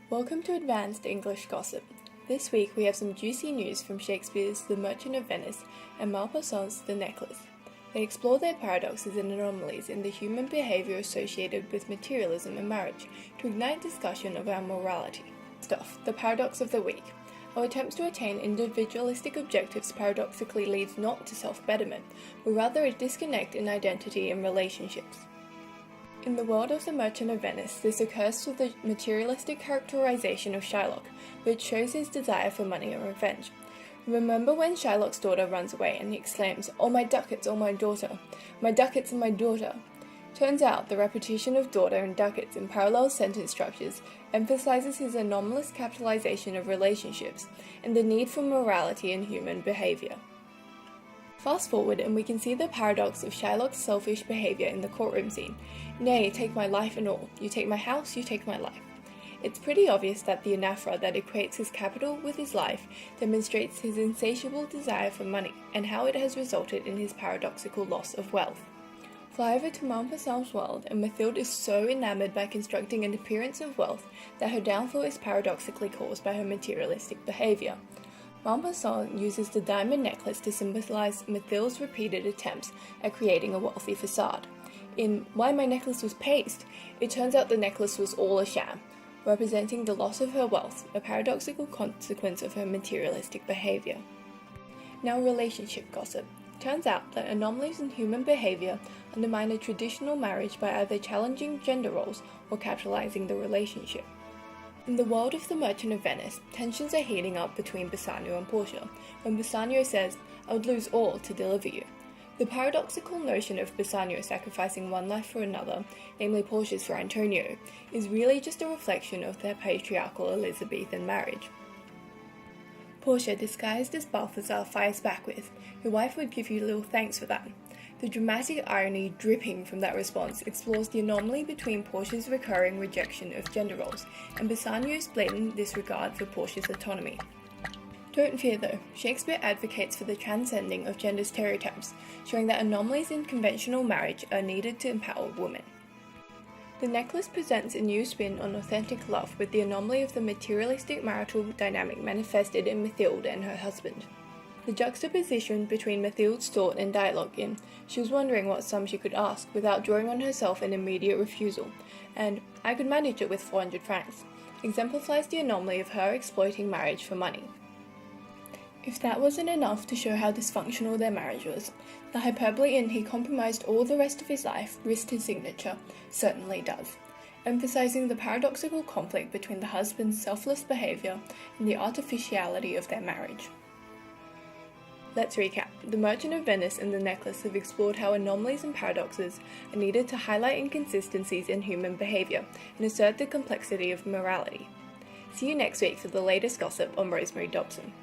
Welcome to Advanced English Gossip. This week we have some juicy news from Shakespeare's The Merchant of Venice and Maupassant's The Necklace. They explore their paradoxes and anomalies in the human behaviour associated with materialism and marriage to ignite discussion of our morality. The paradox of the week. Our attempts to attain individualistic objectives paradoxically leads not to self-betterment, but rather a disconnect in identity and relationships. In the world of The Merchant of Venice, this occurs through the materialistic characterization of Shylock, which shows his desire for money and revenge. Remember when Shylock's daughter runs away and he exclaims, "Oh my ducats, oh my daughter, my ducats and my daughter." Turns out the repetition of daughter and ducats in parallel sentence structures emphasizes his anomalous capitalization of relationships and the need for morality in human behavior. Fast forward and we can see the paradox of Shylock's selfish behavior in the courtroom scene. "Nay, take my life and all. You take my house, you take my life." It's pretty obvious that the anaphora that equates his capital with his life demonstrates his insatiable desire for money and how it has resulted in his paradoxical loss of wealth. Fly over to Maupassant's world, and Mathilde is so enamored by constructing an appearance of wealth that her downfall is paradoxically caused by her materialistic behavior. Maupassant uses the diamond necklace to symbolize Mathilde's repeated attempts at creating a wealthy facade. In Why My Necklace Was Paste, it turns out the necklace was all a sham, representing the loss of her wealth, a paradoxical consequence of her materialistic behavior. Now, relationship gossip. Turns out that anomalies in human behavior undermine a traditional marriage by either challenging gender roles or capitalizing the relationship. In the world of The Merchant of Venice, tensions are heating up between Bassanio and Portia, when Bassanio says, "I would lose all to deliver you." The paradoxical notion of Bassanio sacrificing one life for another, namely Portia's for Antonio, is really just a reflection of their patriarchal Elizabethan marriage. Portia, disguised as Balthazar, fires back with, "Your wife would give you little thanks for that." The dramatic irony dripping from that response explores the anomaly between Portia's recurring rejection of gender roles and Bassanio's blatant disregard for Portia's autonomy. Don't fear though, Shakespeare advocates for the transcending of gender stereotypes, showing that anomalies in conventional marriage are needed to empower women. The Necklace presents a new spin on authentic love with the anomaly of the materialistic marital dynamic manifested in Mathilde and her husband. The juxtaposition between Mathilde's thought and dialogue in "She was wondering what sum she could ask without drawing on herself an immediate refusal," and "I could manage it with 400 francs," exemplifies the anomaly of her exploiting marriage for money. If that wasn't enough to show how dysfunctional their marriage was, the hyperbole in "he compromised all the rest of his life, risked his signature," certainly does, emphasizing the paradoxical conflict between the husband's selfless behavior and the artificiality of their marriage. Let's recap. The Merchant of Venice and The Necklace have explored how anomalies and paradoxes are needed to highlight inconsistencies in human behavior and assert the complexity of morality. See you next week for the latest gossip on Rosemary Dobson.